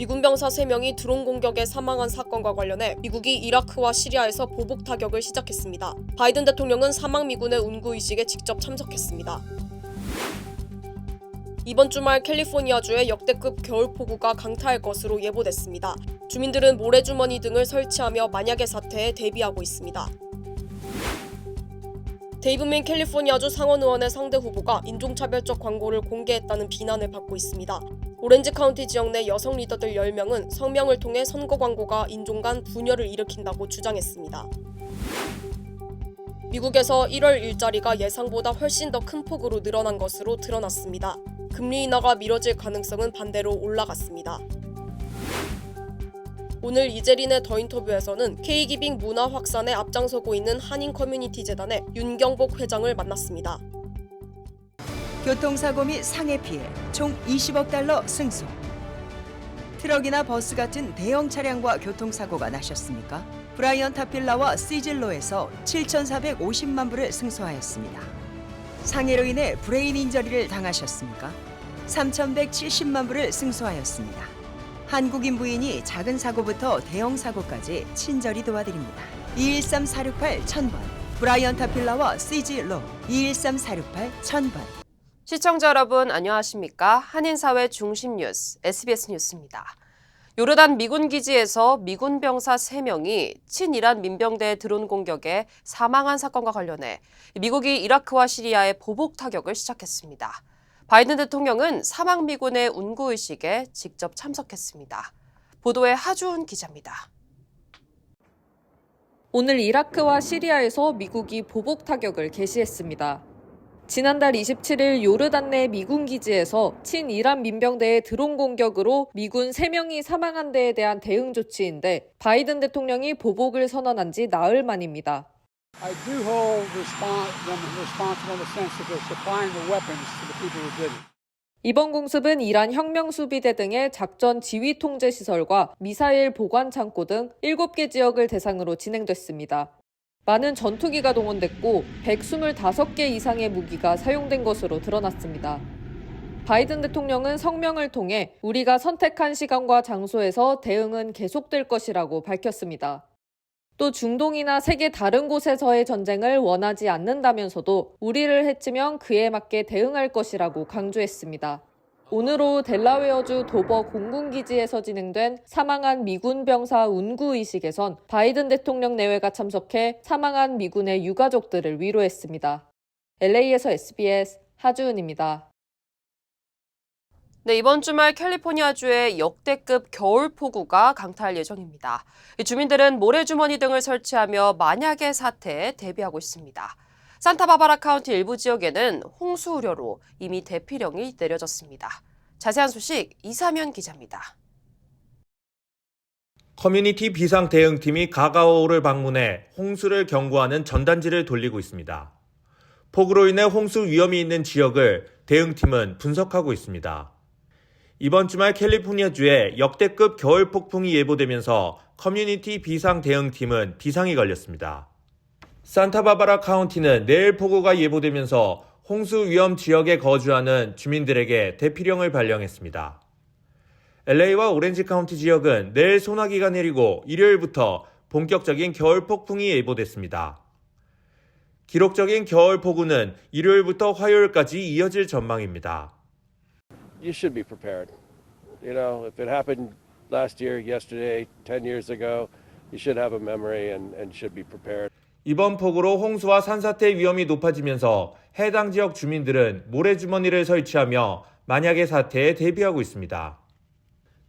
미군 병사 3명이 드론 공격에 사망한 사건과 관련해 미국이 이라크와 시리아에서 보복 타격을 시작했습니다. 바이든 대통령은 사망 미군의 운구의식에 직접 참석했습니다. 이번 주말 캘리포니아주에 역대급 겨울폭우가 강타할 것으로 예보됐습니다. 주민들은 모래주머니 등을 설치하며 만약의 사태에 대비하고 있습니다. 데이브 민 캘리포니아주 상원의원의 상대 후보가 인종차별적 광고를 공개했다는 비난을 받고 있습니다. 오렌지 카운티 지역 내 여성 리더들 10명은 성명을 통해 선거 광고가 인종 간 분열을 일으킨다고 주장했습니다. 미국에서 1월 일자리가 예상보다 훨씬 더 큰 폭으로 늘어난 것으로 드러났습니다. 금리 인하가 미뤄질 가능성은 반대로 올라갔습니다. 오늘 이재린의 더 인터뷰에서는 K기빙 문화 확산에 앞장서고 있는 한인 커뮤니티 재단의 윤경복 회장을 만났습니다. 교통사고 및 상해 피해 총 20억 달러 승소. 트럭이나 버스 같은 대형 차량과 교통사고가 나셨습니까? 브라이언 타필라와 시즐로에서 7,450만 불을 승소하였습니다. 상해로 인해 브레인 인저리를 당하셨습니까? 3,170만 불을 승소하였습니다. 한국인 부인이 작은 사고부터 대형 사고까지 친절히 도와드립니다. 213-468-1000번 브라이언 타필라와 시즐로 213-468-1000번. 시청자 여러분 안녕하십니까? 한인사회 중심 뉴스 SBS 뉴스입니다. 요르단 미군 기지에서 미군 병사 3명이 친이란 민병대 드론 공격에 사망한 사건과 관련해 미국이 이라크와 시리아에 보복 타격을 시작했습니다. 바이든 대통령은 사망 미군의 운구의식에 직접 참석했습니다. 보도에 하주은 기자입니다. 오늘 이라크와 시리아에서 미국이 보복 타격을 개시했습니다. 지난달 27일 요르단 내 미군 기지에서 친이란 민병대의 드론 공격으로 미군 3명이 사망한 데에 대한 대응 조치인데 바이든 대통령이 보복을 선언한 지 나흘 만입니다. I do hold them responsible in the sense that they're supplying the weapons to the people who did it. 이번 공습은 이란 혁명수비대 등의 작전 지휘 통제 시설과 미사일 보관 창고 등 7개 지역을 대상으로 진행됐습니다. 많은 전투기가 동원됐고 125개 이상의 무기가 사용된 것으로 드러났습니다. 바이든 대통령은 성명을 통해 우리가 선택한 시간과 장소에서 대응은 계속될 것이라고 밝혔습니다. 또 중동이나 세계 다른 곳에서의 전쟁을 원하지 않는다면서도 우리를 해치면 그에 맞게 대응할 것이라고 강조했습니다. 오늘 오후 델라웨어주 도버 공군기지에서 진행된 사망한 미군 병사 운구의식에선 바이든 대통령 내외가 참석해 사망한 미군의 유가족들을 위로했습니다. LA에서 SBS 하주은입니다. 네, 이번 주말 캘리포니아주에 역대급 겨울폭우가 강타할 예정입니다. 주민들은 모래주머니 등을 설치하며 만약의 사태에 대비하고 있습니다. 산타바바라 카운티 일부 지역에는 홍수 우려로 이미 대피령이 내려졌습니다. 자세한 소식 이사면 기자입니다. 커뮤니티 비상대응팀이 가가오를 방문해 홍수를 경고하는 전단지를 돌리고 있습니다. 폭우로 인해 홍수 위험이 있는 지역을 대응팀은 분석하고 있습니다. 이번 주말 캘리포니아주에 역대급 겨울 폭풍이 예보되면서 커뮤니티 비상대응팀은 비상이 걸렸습니다. 산타바바라 카운티는 내일 폭우가 예보되면서 홍수 위험 지역에 거주하는 주민들에게 대피령을 발령했습니다. LA와 오렌지 카운티 지역은 내일 소나기가 내리고 일요일부터 본격적인 겨울 폭풍이 예보됐습니다. 기록적인 겨울 폭우는 일요일부터 화요일까지 이어질 전망입니다. You should be prepared. You know, if it happened last year, yesterday, 10 years ago, you should have a memory and should be prepared. 이번 폭우로 홍수와 산사태 위험이 높아지면서 해당 지역 주민들은 모래주머니를 설치하며 만약의 사태에 대비하고 있습니다.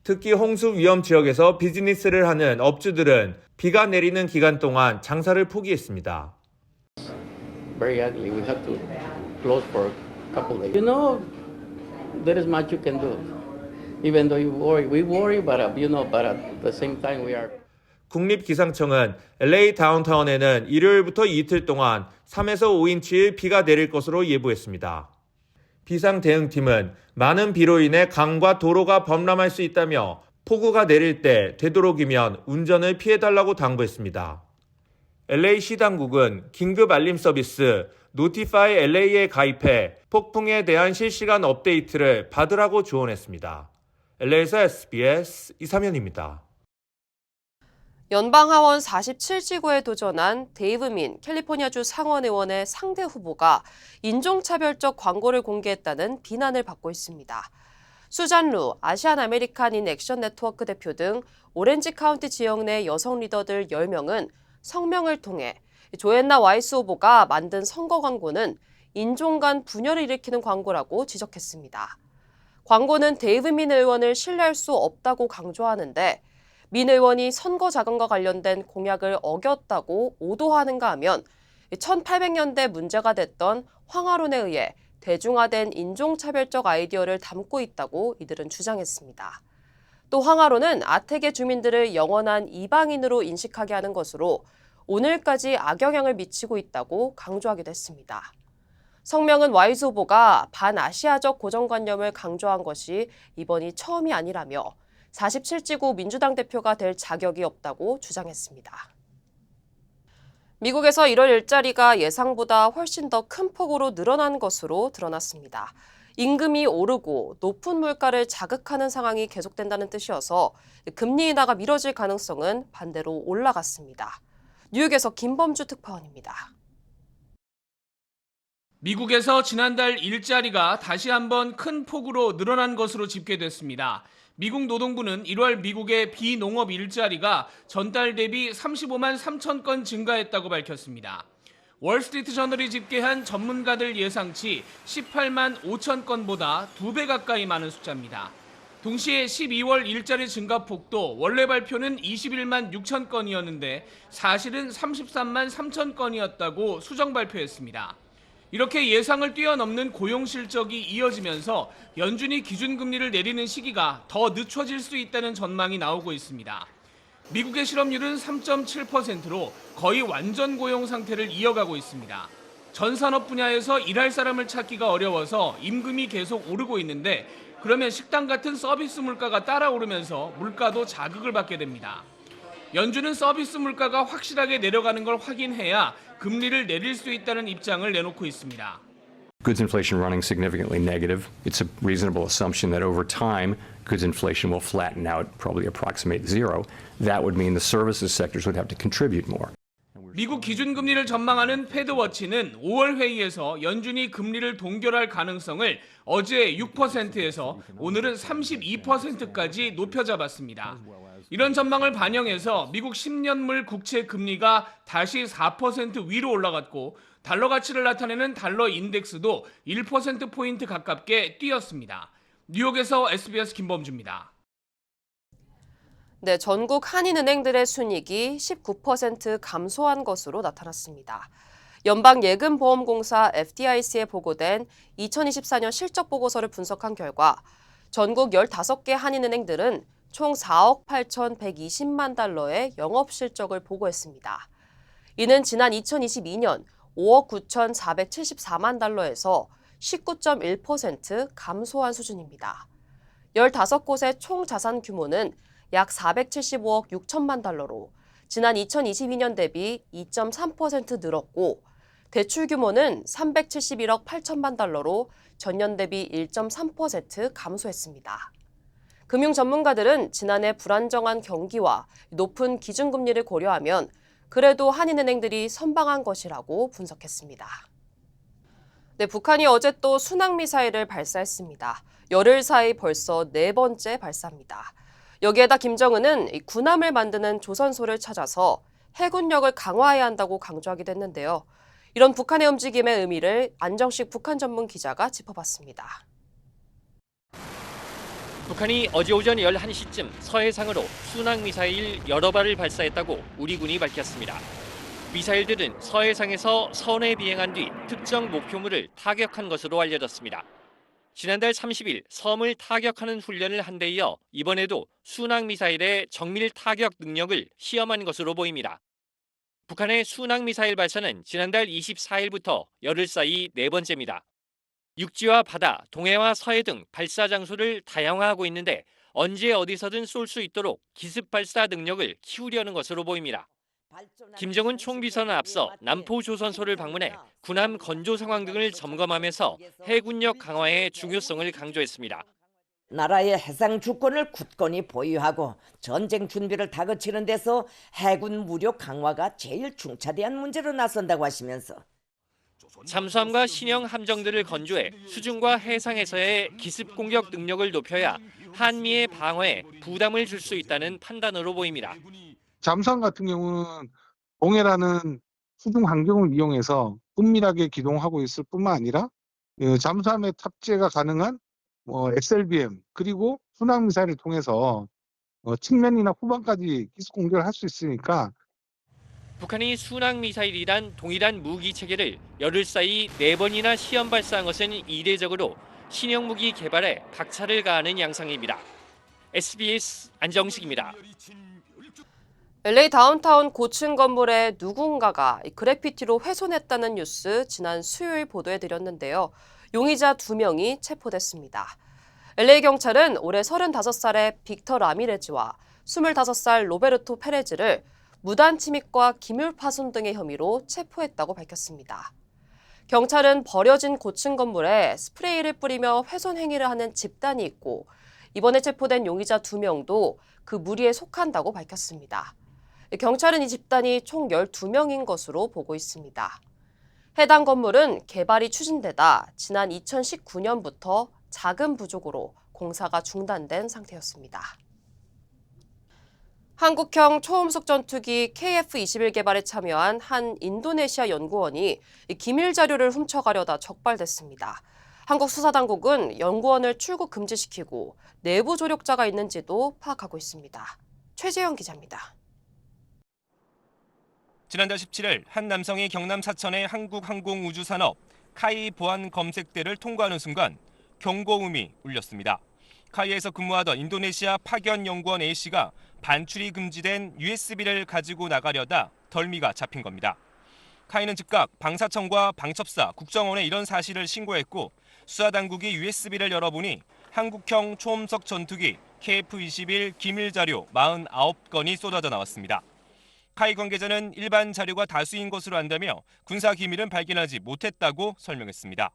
특히 홍수 위험 지역에서 비즈니스를 하는 업주들은 비가 내리는 기간 동안 장사를 포기했습니다. Very ugly. We have to close for a couple days. You know, there is much you can do. Even though you worry, we worry, but at the same time we are. 국립기상청은 LA 다운타운에는 일요일부터 이틀 동안 3에서 5인치의 비가 내릴 것으로 예보했습니다. 비상대응팀은 많은 비로 인해 강과 도로가 범람할 수 있다며 폭우가 내릴 때 되도록이면 운전을 피해달라고 당부했습니다. LA시 당국은 긴급 알림 서비스 Notify LA에 가입해 폭풍에 대한 실시간 업데이트를 받으라고 조언했습니다. LA에서 SBS 이삼현입니다. 연방하원 47지구에 도전한 데이브 민 캘리포니아주 상원의원의 상대 후보가 인종차별적 광고를 공개했다는 비난을 받고 있습니다. 수잔 루 아시안 아메리칸 인 액션 네트워크 대표 등 오렌지 카운티 지역 내 여성 리더들 10명은 성명을 통해 조앤나 와이스 후보가 만든 선거 광고는 인종 간 분열을 일으키는 광고라고 지적했습니다. 광고는 데이브 민 의원을 신뢰할 수 없다고 강조하는데 민 의원이 선거 자금과 관련된 공약을 어겼다고 오도하는가 하면 1800년대 문제가 됐던 황하론에 의해 대중화된 인종차별적 아이디어를 담고 있다고 이들은 주장했습니다. 또 황하론은 아택의 주민들을 영원한 이방인으로 인식하게 하는 것으로 오늘까지 악영향을 미치고 있다고 강조하기도 했습니다. 성명은 와이스 후보가 반아시아적 고정관념을 강조한 것이 이번이 처음이 아니라며 47지구 민주당 대표가 될 자격이 없다고 주장했습니다. 미국에서 1월 일자리가 예상보다 훨씬 더 큰 폭으로 늘어난 것으로 드러났습니다. 임금이 오르고 높은 물가를 자극하는 상황이 계속된다는 뜻이어서 금리 인하가 미뤄질 가능성은 반대로 올라갔습니다. 뉴욕에서 김범주 특파원입니다. 미국에서 지난달 일자리가 다시 한번 큰 폭으로 늘어난 것으로 집계됐습니다. 미국 노동부는 1월 미국의 비농업 일자리가 전달 대비 35만 3천 건 증가했다고 밝혔습니다. 월스트리트 저널이 집계한 전문가들 예상치 18만 5천 건보다 2배 가까이 많은 숫자입니다. 동시에 12월 일자리 증가폭도 원래 발표는 21만 6천 건이었는데 사실은 33만 3천 건이었다고 수정 발표했습니다. 이렇게 예상을 뛰어넘는 고용 실적이 이어지면서 연준이 기준금리를 내리는 시기가 더 늦춰질 수 있다는 전망이 나오고 있습니다. 미국의 실업률은 3.7%로 거의 완전 고용 상태를 이어가고 있습니다. 전 산업 분야에서 일할 사람을 찾기가 어려워서 임금이 계속 오르고 있는데 그러면 식당 같은 서비스 물가가 따라오르면서 물가도 자극을 받게 됩니다. 연준은 서비스 물가가 확실하게 내려가는 걸 확인해야 금리를 내릴 수 있다는 입장을 내놓고 있습니다. Goods inflation running significantly negative. It's a reasonable assumption that over time, goods inflation will flatten out, probably approximate zero. That would mean the services sectors would have to contribute more. 미국 기준금리를 전망하는 패드워치는 5월 회의에서 연준이 금리를 동결할 가능성을 어제 6%에서 오늘은 32%까지 높여 잡았습니다. 이런 전망을 반영해서 미국 10년물 국채 금리가 다시 4% 위로 올라갔고 달러 가치를 나타내는 달러 인덱스도 1%포인트 가깝게 뛰었습니다. 뉴욕에서 SBS 김범주입니다. 네, 전국 한인은행들의 순이익이 19% 감소한 것으로 나타났습니다. 연방예금보험공사 FDIC에 보고된 2024년 실적 보고서를 분석한 결과 전국 15개 한인은행들은 총 4억 8,120만 달러의 영업실적을 보고했습니다. 이는 지난 2022년 5억 9,474만 달러에서 19.1% 감소한 수준입니다. 15곳의 총 자산 규모는 약 475억 6천만 달러로 지난 2022년 대비 2.3% 늘었고 대출 규모는 371억 8천만 달러로 전년 대비 1.3% 감소했습니다. 금융 전문가들은 지난해 불안정한 경기와 높은 기준금리를 고려하면 그래도 한인은행들이 선방한 것이라고 분석했습니다. 네, 북한이 어제 또 순항미사일을 발사했습니다. 열흘 사이 벌써 4번째 발사입니다. 여기에다 김정은은 군함을 만드는 조선소를 찾아서 해군력을 강화해야 한다고 강조하기도 했는데요. 이런 북한의 움직임의 의미를 안정식 북한 전문 기자가 짚어봤습니다. 북한이 어제 오전 11시쯤 서해상으로 순항미사일 여러 발을 발사했다고 우리 군이 밝혔습니다. 미사일들은 서해상에서 선에 비행한 뒤 특정 목표물을 타격한 것으로 알려졌습니다. 지난달 30일 섬을 타격하는 훈련을 한 데 이어 이번에도 순항미사일의 정밀 타격 능력을 시험한 것으로 보입니다. 북한의 순항미사일 발사는 지난달 24일부터 열흘 사이 4번째입니다. 육지와 바다, 동해와 서해 등 발사 장소를 다양화하고 있는데 언제 어디서든 쏠 수 있도록 기습 발사 능력을 키우려는 것으로 보입니다. 김정은 총비서는 앞서 남포조선소를 방문해 군함 건조 상황 등을 점검하면서 해군력 강화의 중요성을 강조했습니다. 나라의 해상 주권을 굳건히 보유하고 전쟁 준비를 다그치는 데서 해군 무력 강화가 제일 중차대한 문제로 나선다고 하시면서 잠수함과 신형 함정들을 건조해 수중과 해상에서의 기습 공격 능력을 높여야 한미의 방어에 부담을 줄 수 있다는 판단으로 보입니다. 잠수함 같은 경우는 동해라는 수중 환경을 이용해서 은밀하게 기동하고 있을 뿐만 아니라 잠수함에 탑재가 가능한 XLBM 그리고 순항미사일을 통해서 측면이나 후방까지 기습 공격을 할 수 있으니까 북한이 순항미사일이란 동일한 무기 체계를 열흘 사이 4번이나 시험 발사한 것은 이례적으로 신형 무기 개발에 박차를 가하는 양상입니다. SBS 안정식입니다. LA 다운타운 고층 건물에 누군가가 그래피티로 훼손했다는 뉴스 지난 수요일 보도해드렸는데요. 용의자 2명이 체포됐습니다. LA 경찰은 올해 35살의 빅터 라미레즈와 25살 로베르토 페레즈를 무단 침입과 기물 파손 등의 혐의로 체포했다고 밝혔습니다. 경찰은 버려진 고층 건물에 스프레이를 뿌리며 훼손 행위를 하는 집단이 있고 이번에 체포된 용의자 2명도 그 무리에 속한다고 밝혔습니다. 경찰은 이 집단이 총 12명인 것으로 보고 있습니다. 해당 건물은 개발이 추진되다 지난 2019년부터 자금 부족으로 공사가 중단된 상태였습니다. 한국형 초음속 전투기 KF-21 개발에 참여한 한 인도네시아 연구원이 기밀 자료를 훔쳐가려다 적발됐습니다. 한국 수사당국은 연구원을 출국 금지시키고 내부 조력자가 있는지도 파악하고 있습니다. 최재영 기자입니다. 지난달 17일 한 남성이 경남 사천의 한국항공우주산업 카이 보안 검색대를 통과하는 순간 경고음이 울렸습니다. 카이에서 근무하던 인도네시아 파견 연구원 A씨가 반출이 금지된 USB를 가지고 나가려다 덜미가 잡힌 겁니다. 카이는 즉각 방사청과 방첩사, 국정원에 이런 사실을 신고했고 수사당국이 USB를 열어보니 한국형 초음속 전투기 KF-21 기밀 자료 49건이 쏟아져 나왔습니다. 카이 관계자는 일반 자료가 다수인 것으로 안다며 군사 기밀은 발견하지 못했다고 설명했습니다.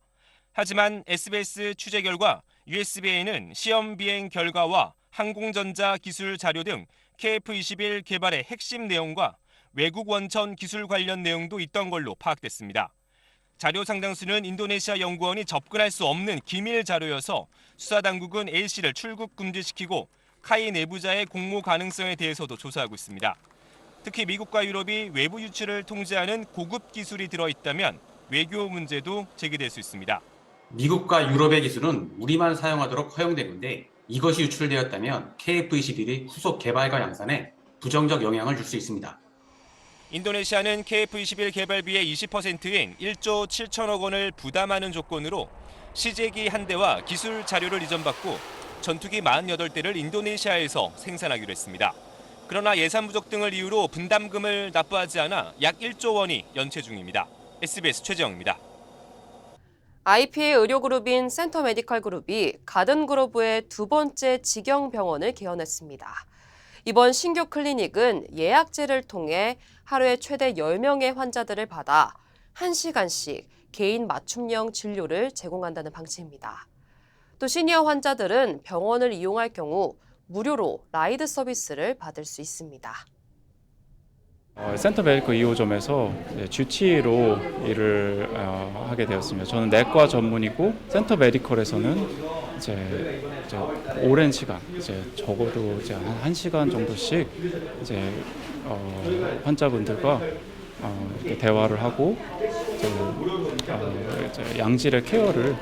하지만 SBS 취재 결과 USB에는 시험 비행 결과와 항공전자 기술 자료 등 KF-21 개발의 핵심 내용과 외국 원천 기술 관련 내용도 있던 걸로 파악됐습니다. 자료 상당수는 인도네시아 연구원이 접근할 수 없는 기밀 자료여서 수사당국은 A씨를 출국 금지시키고 카이 내부자의 공모 가능성에 대해서도 조사하고 있습니다. 특히 미국과 유럽이 외부 유출을 통제하는 고급 기술이 들어있다면 외교 문제도 제기될 수 있습니다. 미국과 유럽의 기술은 우리만 사용하도록 허용되는데 이것이 유출되었다면 KF-21이 후속 개발과 양산에 부정적 영향을 줄 수 있습니다. 인도네시아는 KF-21 개발비의 20%인 1조 7천억 원을 부담하는 조건으로 시제기 한 대와 기술 자료를 이전받고 전투기 48대를 인도네시아에서 생산하기로 했습니다. 그러나 예산 부족 등을 이유로 분담금을 납부하지 않아 약 1조 원이 연체 중입니다. SBS 최재영입니다. IPA 의료그룹인 센터메디컬그룹이 가든그로브의 2번째 직영병원을 개원했습니다. 이번 신규 클리닉은 예약제를 통해 하루에 최대 10명의 환자들을 받아 1시간씩 개인 맞춤형 진료를 제공한다는 방침입니다. 또 시니어 환자들은 병원을 이용할 경우 무료로 라이드 서비스를 받을 수 있습니다. 센터 메디컬 2호점에서 GT로 일을 하게 되었습니다. 저는 내과 전문이고 센터 메디컬에서는 이제 오랜 시간, 적어도 한 1시간 정도씩 환자분들과 대화를 하고 양질의 케어를.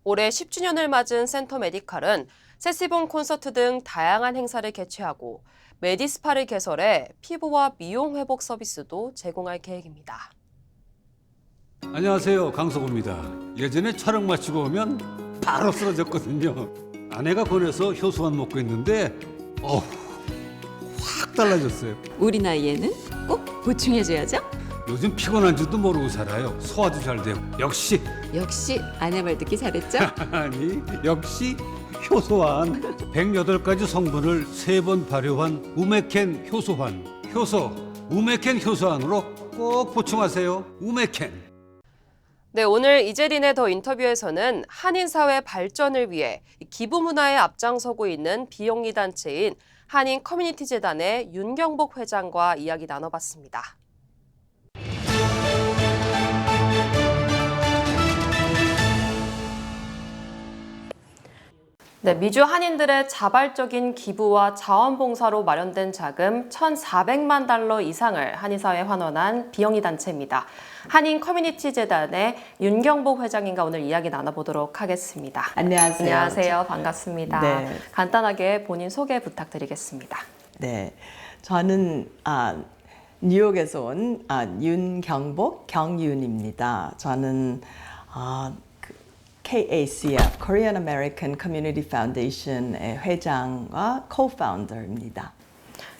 올해 10주년을 맞은 센터 메디컬은 세시봉 콘서트 등 다양한 행사를 개최하고 메디스파를 개설해 피부와 미용 회복 서비스도 제공할 계획입니다. 안녕하세요, 강석호입니다. 예전에 촬영 마치고 오면 바로 쓰러졌거든요. 아내가 권해서 효소만 먹고 있는데 확 달라졌어요. 우리 나이에는 꼭 보충해줘야죠. 요즘 피곤한 줄도 모르고 살아요. 소화도 잘 되고. 역시 아내 말 듣기 잘했죠? 아니, 역시 효소환. 108가지 성분을 3번 발효한 우메켄 효소환. 효소 우메켄 효소환으로 꼭 보충하세요. 우메켄. 네, 오늘 이재린의 더 인터뷰에서는 한인사회 발전을 위해 기부 문화에 앞장서고 있는 비영리 단체인 한인 커뮤니티 재단의 윤경복 회장과 이야기 나눠봤습니다. 네, 미주 한인들의 자발적인 기부와 자원봉사로 마련된 자금 1,400만 달러 이상을 한인사회에 환원한 비영리 단체입니다. 한인 커뮤니티 재단의 윤경복 회장님과 오늘 이야기 나눠보도록 하겠습니다. 안녕하세요. 안녕하세요. 반갑습니다. 네. 간단하게 본인 소개 부탁드리겠습니다. 네, 저는 뉴욕에서 온 윤경복 경윤입니다. 저는 KACF, Korean American Community Foundation의 회장과 co-founder입니다.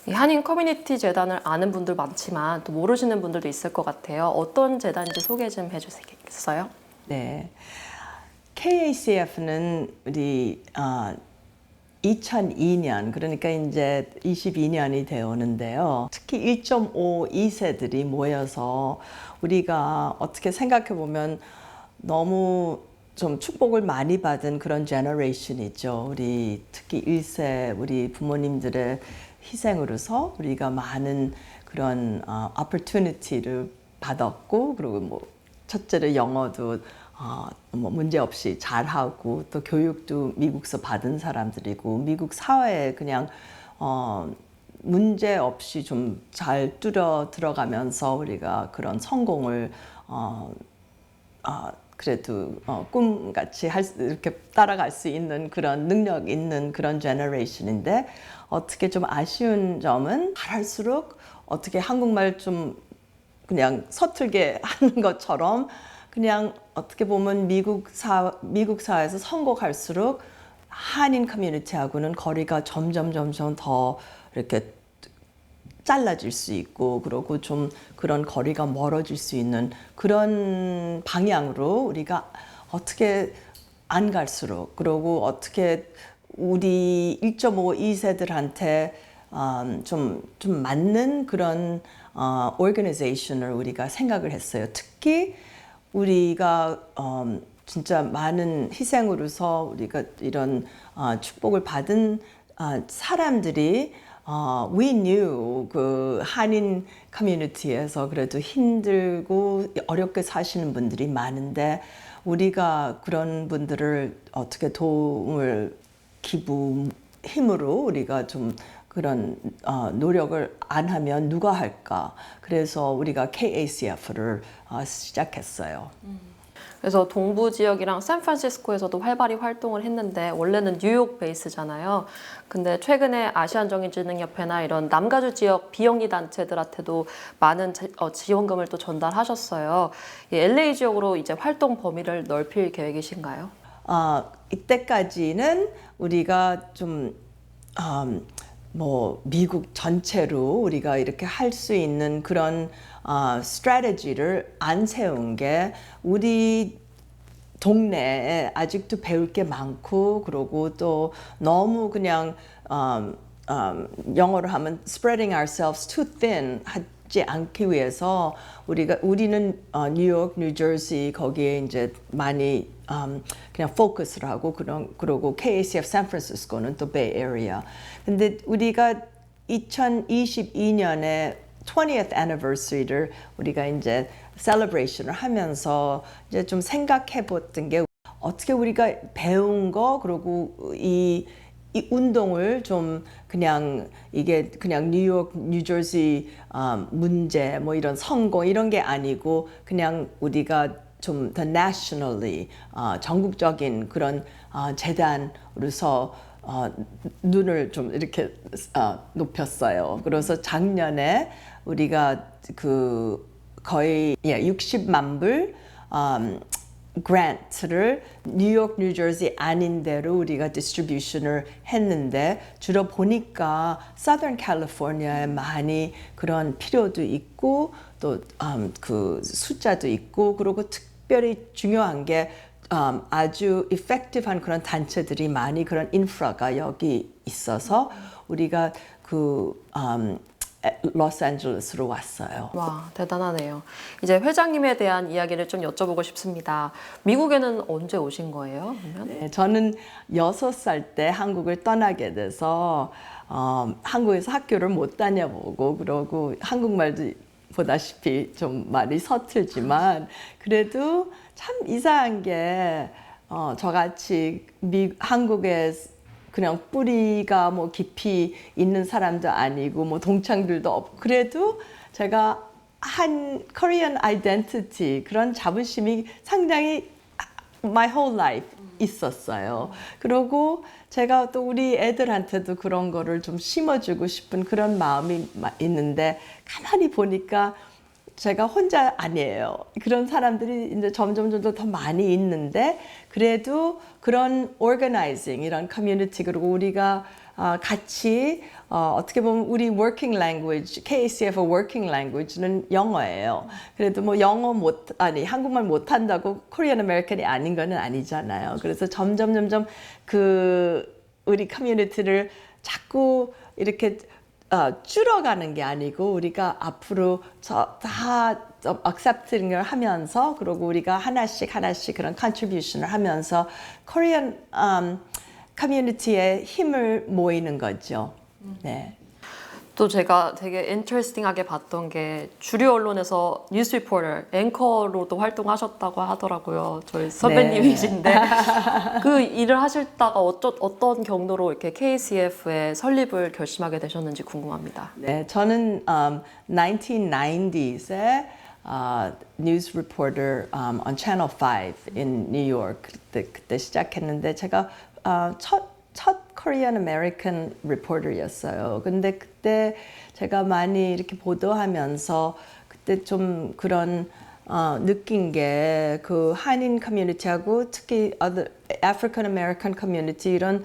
이 한인 커뮤니티 재단을 아는 분들 많지만 또 모르시는 분들도 있을 것 같아요. 어떤 재단인지 소개 좀 해주시겠어요? 네, KACF는 우리 2002년, 그러니까 이제 22년이 되어 오는데요. 특히 1.52세들이 모여서 우리가 어떻게 생각해 보면 너무 좀 축복을 많이 받은 그런 제너레이션이죠. 우리 특히 1세 우리 부모님들의 희생으로서 우리가 많은 그런 opportunity를 받았고, 그리고 뭐 첫째로 영어도 뭐 문제 없이 잘하고, 또 교육도 미국서 받은 사람들이고, 미국 사회에 그냥 문제 없이 좀 잘 뚫어 들어가면서 우리가 그런 성공을 그래도 꿈같이 이렇게 따라갈 수 있는 그런 능력 있는 그런 제너레이션인데, 어떻게 좀 아쉬운 점은 잘할수록 어떻게 한국말 좀 그냥 서툴게 하는 것처럼 그냥 어떻게 보면 미국 사회에서 선곡할수록 한인 커뮤니티하고는 거리가 점점 더 이렇게 잘라질 수 있고, 그리고 좀 그런 거리가 멀어질 수 있는 그런 방향으로 우리가 어떻게 안 갈수록, 그리고 어떻게 우리 1.52세들한테 좀 맞는 그런 organization을 우리가 생각을 했어요. 특히 우리가 진짜 많은 희생으로서 우리가 이런 축복을 받은 사람들이 we knew 그 한인 커뮤니티에서 그래도 힘들고 어렵게 사시는 분들이 많은데, 우리가 그런 분들을 어떻게 도움을 기부 힘으로 우리가 좀 그런 노력을 안 하면 누가 할까? 그래서 우리가 KACF를 시작했어요. 그래서 동부 지역이랑 샌프란시스코에서도 활발히 활동을 했는데, 원래는 뉴욕 베이스잖아요. 근데 최근에 아시안정의진흥협회나 이런 남가주 지역 비영리 단체들한테도 많은 지원금을 또 전달하셨어요. LA 지역으로 이제 활동 범위를 넓힐 계획이신가요? 이때까지는 우리가 좀 뭐 미국 전체로 우리가 이렇게 할 수 있는 그런 스트래티지를 안 세운 게, 우리 동네에 아직도 배울 게 많고, 그리고 또 너무 그냥 영어로 하면 spreading ourselves too thin 하지 않기 위해서 우리는 뉴욕, 뉴저지 거기에 이제 많이 그냥 포커스를 하고, 그리고 KACF 샌프란시스코는 또 베이 에리아. 근데 우리가 2022년에 20th anniversary를 우리가 이제 셀러브레이션을 하면서 이제 좀 생각해 봤던 게, 어떻게 우리가 배운 거, 그리고 이 운동을 좀 그냥 이게 그냥 뉴욕, 뉴저지 문제 뭐 이런 성공 이런 게 아니고, 그냥 우리가 좀 더 nationally 전국적인 그런 재단으로서 눈을 좀 이렇게 높였어요. 그래서 작년에 우리가 그 거의 60만 불 그랜트를 뉴욕, 뉴저지 아닌 데로 우리가 디스트리뷰션을 했는데, 주로 보니까 Southern California에 많이 그런 필요도 있고, 또 그 숫자도 있고, 그리고 특별히 중요한 게 아주 effective한 그런 단체들이 많이 그런 인프라가 여기 있어서 우리가 그 로스앤젤레스로 왔어요. 와, 대단하네요. 이제 회장님에 대한 이야기를 좀 여쭤보고 싶습니다. 미국에는 언제 오신 거예요? 그러면? 네, 저는 6살 때 한국을 떠나게 돼서 한국에서 학교를 못 다녀보고 그러고 한국말도 보다시피 좀 말이 서툴지만 그래도 참 이상한 게 저같이 한국에 그냥 뿌리가 뭐 깊이 있는 사람도 아니고 뭐 동창들도 없고 그래도 제가 한 Korean identity 그런 자부심이 상당히 my whole life 있었어요. 그리고 제가 또 우리 애들한테도 그런 거를 좀 심어주고 싶은 그런 마음이 있는데 가만히 보니까 제가 혼자 아니에요. 그런 사람들이 이제 점점 더 많이 있는데 그래도 그런 organizing 이런 커뮤니티 그리고 우리가 같이 어떻게 보면 우리 working language, KCF working language는 영어예요. 그래도 뭐 한국말 못한다고 Korean American이 아닌 거는 아니잖아요. 그래서 점점 우리 커뮤니티를 자꾸 이렇게 줄어가는 게 아니고 우리가 앞으로 다 accepting을 하면서 그리고 우리가 하나씩 그런 contribution을 하면서 Korean 커뮤니티의 힘을 모이는 거죠. 네. 또 제가 되게 인터레스팅하게 봤던 게 주류 언론에서 뉴스 리포터, 앵커로도 활동하셨다고 하더라고요. 저희 선배님이신데 네. 그 일을 하시다가 어떤 경로로 이렇게 KCF의 설립을 결심하게 되셨는지 궁금합니다. 네, 저는 1990s에 news reporter on Channel 5 in New York 그때 시작했는데 제가 첫 Korean American reporter였어요. 근데 그때 제가 많이 이렇게 보도하면서 그때 좀 그런 느낀 게 그 한인 커뮤니티하고 특히 African American community 이런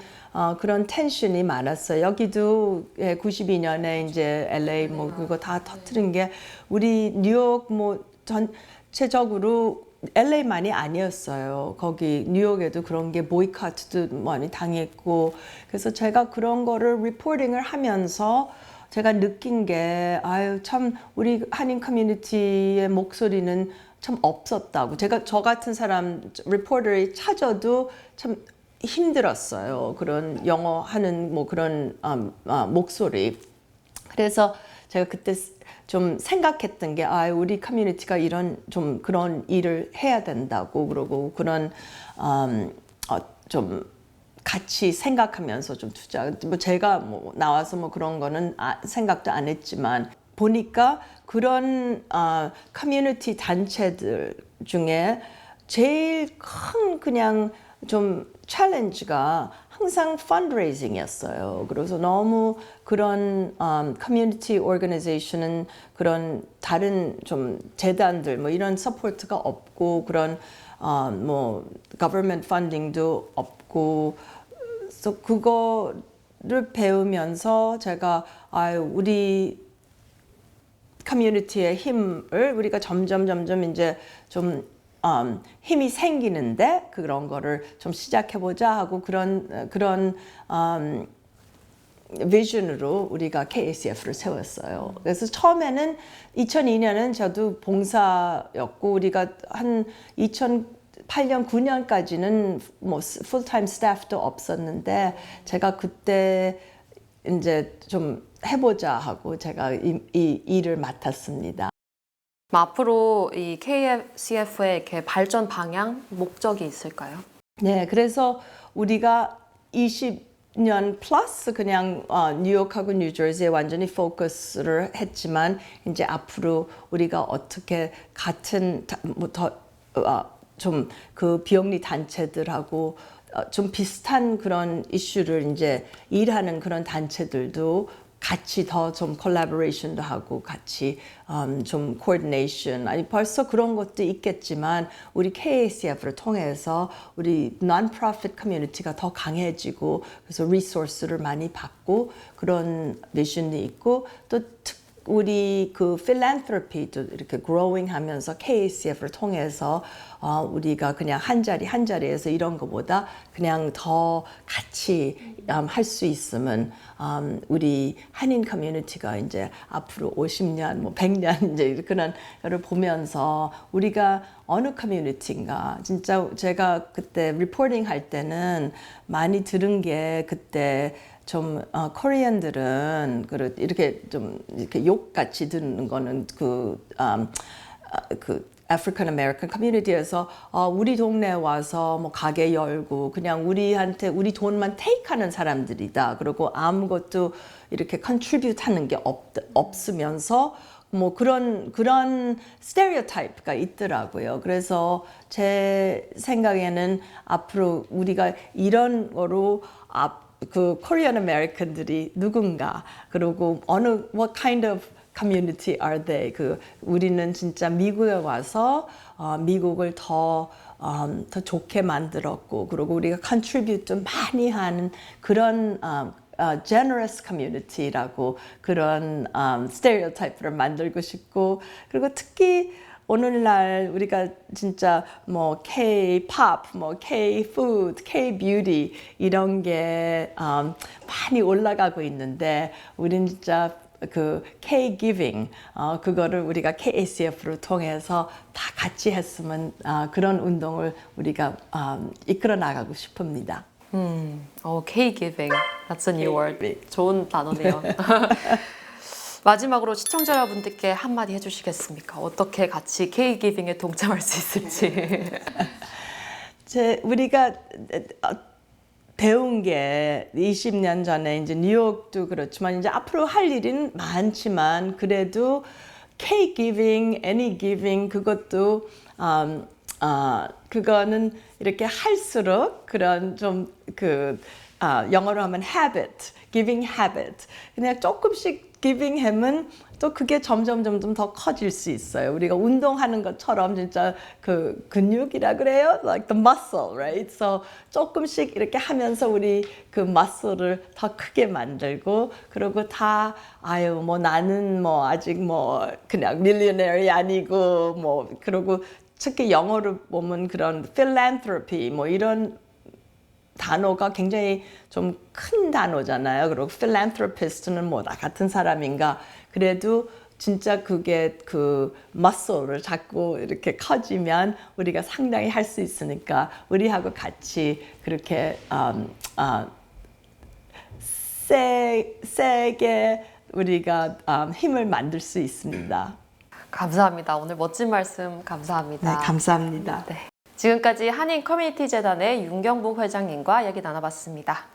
그런 텐션이 많았어요. 여기도 92년에 이제 LA 뭐 그거 다 터뜨린 게 우리 뉴욕 뭐 전체적으로 LA만이 아니었어요. 거기 뉴욕에도 그런 게 보이콧도 많이 당했고 그래서 제가 그런 거를 리포팅을 하면서 제가 느낀 게 참 우리 한인 커뮤니티의 목소리는 참 없었다고. 저 같은 사람 리포터를 찾아도 참 힘들었어요. 그런 영어 하는 뭐 그런 목소리. 그래서 제가 그때 좀 생각했던 게 우리 커뮤니티가 이런 좀 그런 일을 해야 된다고 그러고 그런 좀 같이 생각하면서 좀 투자. 뭐 제가 뭐 나와서 뭐 그런 거는 생각도 안 했지만 보니까 그런 커뮤니티 단체들 중에 제일 큰 그냥 좀 챌린지가 항상 펀드레이징이었어요. 그래서 너무 그런 커뮤니티 오르가니제이션은 그런 다른 좀 재단들 뭐 이런 서포트가 없고 그런 뭐 government funding도 없고 그래서 그거를 배우면서 제가 우리 커뮤니티의 힘을 우리가 점점 이제 좀 힘이 생기는데 그런 거를 좀 시작해보자 하고 그런 비전으로 우리가 KCF를 세웠어요. 그래서 처음에는 2002년은 저도 봉사였고 우리가 한 2008년, 9년까지는 뭐 풀타임 스태프도 없었는데 제가 그때 이제 좀 해보자 하고 제가 이 일을 맡았습니다. 앞으로 이 KCF의 이렇게 발전 방향, 목적이 있을까요? 네, 그래서 우리가 20년 플러스 그냥 뉴욕하고 뉴저지에 완전히 포커스를 했지만 이제 앞으로 우리가 어떻게 같은 좀 그 비영리 단체들하고 좀 비슷한 그런 이슈를 이제 일하는 그런 단체들도 같이 더 좀 콜라보레이션도 하고 같이 좀 코디네이션 아니 벌써 그런 것도 있겠지만 우리 KCF를 통해서 우리 non-profit 커뮤니티가 더 강해지고 그래서 리소스를 많이 받고 그런 미션이 있고 또 우리 그 필란트로피도 이렇게 growing 하면서 KCF를 통해서 우리가 그냥 한 자리에서 이런 것보다 그냥 더 같이 할 수 있으면 우리 한인 커뮤니티가 이제 앞으로 50년, 뭐 100년 이제 그런 거를 보면서 우리가 어느 커뮤니티인가 진짜 제가 그때 리포팅 할 때는 많이 들은 게 그때 좀 코리안들은 이렇게 좀 이렇게 욕같이 듣는 거는 그 아프리칸 아메리칸 커뮤니티에서 우리 동네에 와서 뭐 가게 열고 그냥 우리한테 우리 돈만 테이크하는 사람들이다. 그리고 아무것도 이렇게 컨트리뷰트 하는 게 없으면서 뭐 그런 스테레오타입가 있더라고요. 그래서 제 생각에는 앞으로 우리가 이런 거로 그 코리안 아메리칸들이 누군가 그리고 어느 what kind of community are they? 우리는 진짜 미국에 와서 미국을 더 좋게 만들었고 그리고 우리가 contribute 좀 많이 하는 그런 generous community라고 그런 stereotype를 만들고 싶고 그리고 특히 오늘날 우리가 진짜 뭐 K-pop, 뭐 K-food, K-beauty 이런 게 많이 올라가고 있는데 우리는 진짜 그 K-giving 그거를 우리가 KACF를 통해서 다 같이 했으면 그런 운동을 우리가 이끌어 나가고 싶습니다. K-giving. That's a new word. 좋은 단어네요. 마지막으로 시청자 여러분들께 한마디 해주시겠습니까? 어떻게 같이 K-giving에 동참할 수 있을지. 우리가 배운 게 20년 전에 이제 뉴욕도 그렇지만 이제 앞으로 할 일은 많지만 그래도 K-giving, any-giving 그것도 그거는 이렇게 할수록 그런 좀 영어로 하면 habit, giving habit. 그냥 조금씩 giving 하면 또 그게 점점 더 커질 수 있어요. 우리가 운동하는 것처럼 진짜 그 근육이라 그래요, like the muscle, right? So 조금씩 이렇게 하면서 우리 그 muscle을 더 크게 만들고 그리고 다 뭐 나는 뭐 아직 뭐 그냥 millionaire이 아니고 뭐 그리고 특히 영어로 보면 그런 philanthropy 뭐 이런 단어가 굉장히 좀 큰 단어잖아요. 그리고 philanthropist는 뭐 나 같은 사람인가. 그래도 진짜 그게 그 muscle를 자꾸 이렇게 커지면 우리가 상당히 할 수 있으니까 우리하고 같이 그렇게 세게 우리가 힘을 만들 수 있습니다. 감사합니다. 오늘 멋진 말씀 감사합니다. 네, 감사합니다. 네. 지금까지 한인 커뮤니티 재단의 윤경복 회장님과 이야기 나눠봤습니다.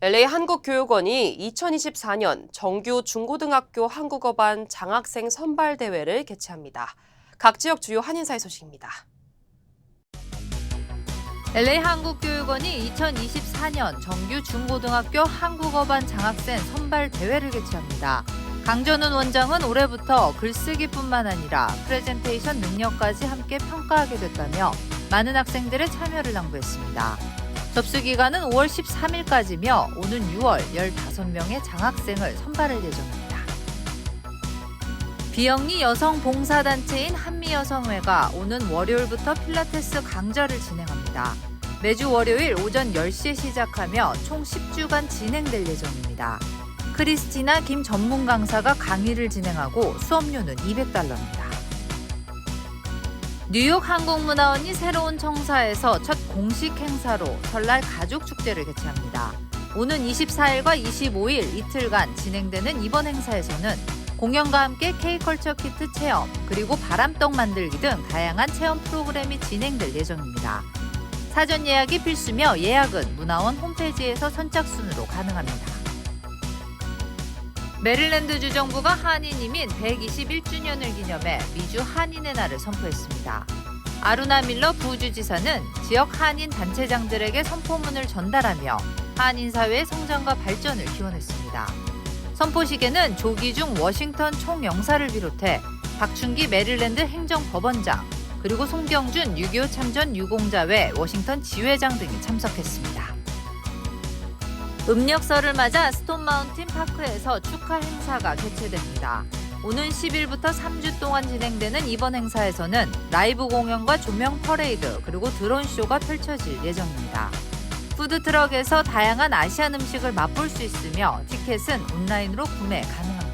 LA 한국교육원이 2024년 정규 중고등학교 한국어반 장학생 선발 대회를 개최합니다. 각 지역 주요 한인사의 소식입니다. LA 한국교육원이 2024년 정규 중고등학교 한국어반 장학생 선발 대회를 개최합니다. 강전훈 원장은 올해부터 글쓰기뿐만 아니라 프레젠테이션 능력까지 함께 평가하게 됐다며 많은 학생들의 참여를 당부했습니다. 접수 기간은 5월 13일까지며 오는 6월 15명의 장학생을 선발할 예정입니다. 비영리 여성 봉사단체인 한미여성회가 오는 월요일부터 필라테스 강좌를 진행합니다. 매주 월요일 오전 10시에 시작하며 총 10주간 진행될 예정입니다. 크리스티나 김 전문 강사가 강의를 진행하고 수업료는 $200입니다. 뉴욕 한국문화원이 새로운 청사에서 첫 공식 행사로 설날 가족축제를 개최합니다. 오는 24일과 25일 이틀간 진행되는 이번 행사에서는 공연과 함께 K-컬처 키트 체험, 그리고 바람떡 만들기 등 다양한 체험 프로그램이 진행될 예정입니다. 사전 예약이 필수며 예약은 문화원 홈페이지에서 선착순으로 가능합니다. 메릴랜드 주정부가 한인 이민 121주년을 기념해 미주 한인의 날을 선포했습니다. 아루나 밀러 부주지사는 지역 한인 단체장들에게 선포문을 전달하며 한인 사회의 성장과 발전을 기원했습니다. 선포식에는 조기중 워싱턴 총영사를 비롯해 박춘기 메릴랜드 행정법원장, 그리고 송경준 6.25 참전 유공자회 워싱턴 지회장 등이 참석했습니다. 음력설을 맞아 스톤마운틴 파크에서 축하 행사가 개최됩니다. 오는 10일부터 3주 동안 진행되는 이번 행사에서는 라이브 공연과 조명 퍼레이드 그리고 드론쇼가 펼쳐질 예정입니다. 푸드트럭에서 다양한 아시안 음식을 맛볼 수 있으며 티켓은 온라인으로 구매 가능합니다.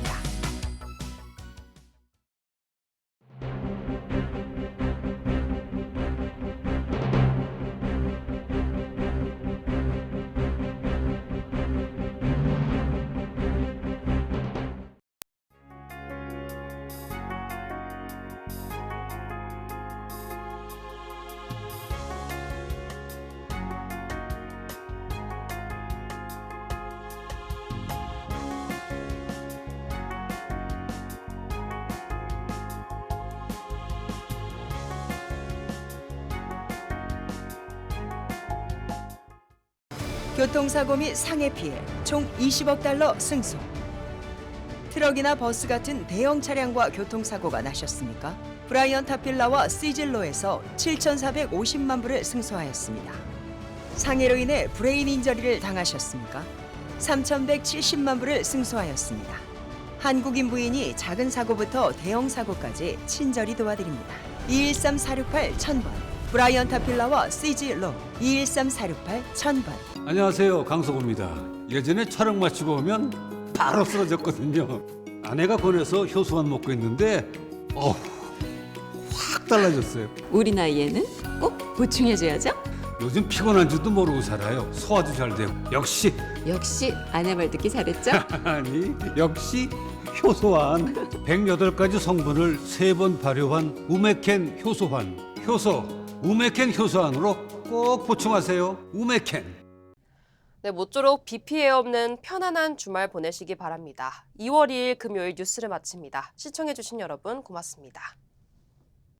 교통사고 및 상해 피해 총 20억 달러 승소. 트럭이나 버스 같은 대형 차량과 교통사고가 나셨습니까? 브라이언 타필라와 시즐로에서 7,450만 불을 승소하였습니다. 상해로 인해 브레인 인저리를 당하셨습니까? 3,170만 불을 승소하였습니다. 한국인 부인이 작은 사고부터 대형 사고까지 친절히 도와드립니다. 213-468-1000번 브라이언 타필라와 시즐로 213-468-1000번. 안녕하세요, 강석호입니다. 예전에 촬영 마치고 오면 바로 쓰러졌거든요. 아내가 권해서 효소만 먹고 있는데 확 달라졌어요. 우리 나이에는 꼭 보충해줘야죠. 요즘 피곤한 줄도 모르고 살아요. 소화도 잘 되고. 역시 아내 말 듣기 잘했죠? 아니, 역시 효소환. 108가지 성분을 3번 발효한 우메켄 효소환. 우메켄 효소환으로 꼭 보충하세요. 우메켄. 네, 모쪼록 비 피해 없는 편안한 주말 보내시기 바랍니다. 2월 2일 금요일 뉴스를 마칩니다. 시청해주신 여러분 고맙습니다.